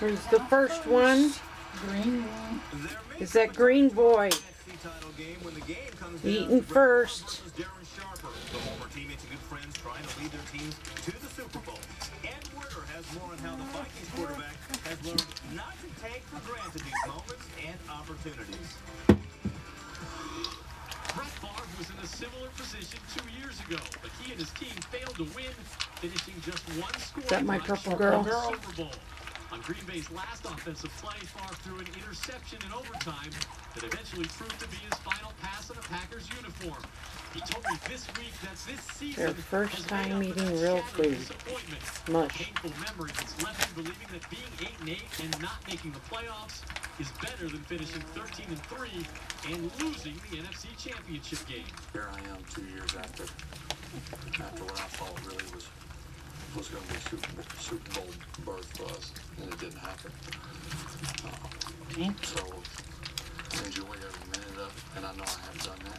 Who's the first one? Green. Is that green boy? Eating first. The former teammates and good friends trying to lead their teams to the Super Bowl. Ed Werder has more on how the Vikings quarterback has learned not to take for granted these moments and opportunities. Brett Favre was in a similar position 2 years ago, but he and his team failed to win, finishing just one score. Is that my purple girl? Super Bowl. On Green Bay's last offensive play, Favre threw an interception in overtime that eventually proved to be his final pass in a Packers uniform. He told me this week that this season their first time eating real food. Mush. Painful memory that's left him believing that being 8-8 and not making the playoffs is better than finishing 13-3 and losing the NFC Championship game. Here I am 2 years after what I thought really was going to be Super Bowl berth for us, and it didn't happen. So enjoy every minute of it, and I know I have done that.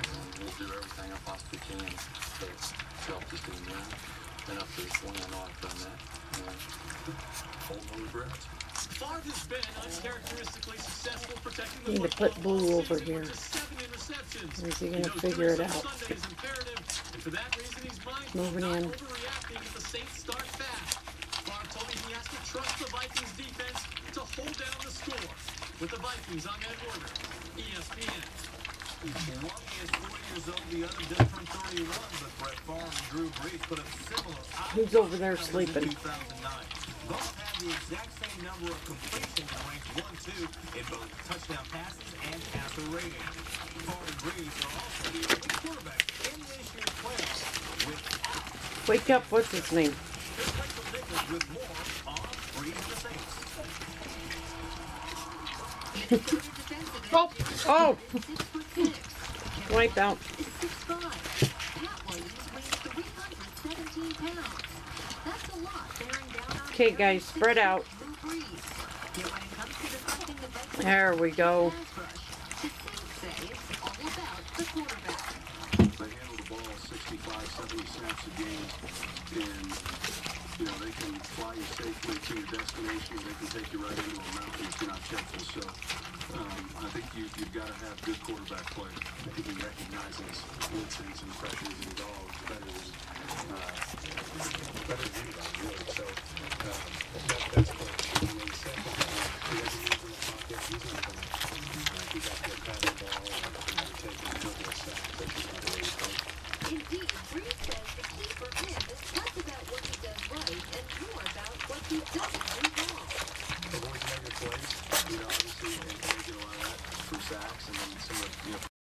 And we'll do everything I possibly can to help this team win. And up to this point, I know I've done that. And hold no regrets. Favre has been uncharacteristically successful protecting the Need to put Blue over here. Or is he going to figure it out? Moving in. The Saints start fast. Favre told me he has to trust the Vikings defense to hold down the score. With the Vikings on Ed Werder, ESPN. One is 4 years old, the other just turned 31, but Brett Favre and Drew Brees put up similar. Who's over there sleeping? 2009. Both had the exact same number of completions and ranked 1-2 in both touchdown passes and passer rating. Favre and Brees are also the only quarterback in this year's playoffs. Wake up, what's his name? With more on Brees and the Saints. Oh! Wipe out. Okay, guys, spread out. There we go. They handle the ball 65, 70 snaps a game, and they can fly you safely to your destination. They can take you right into a mountain if you're not careful. So I think you've got to have good quarterback play. He recognizes blitzes and pressures and dogs better than anybody, really. So that's what he said. He doesn't use in the pocket. He's not going to. He's got to pat the ball and take a couple of sacks. That's just not the way he plays. Indeed, Brees says the key for him is less about what he does right and more about what he doesn't do wrong. Avoid negative plays, obviously, and they get a lot of that through sacks, and then some of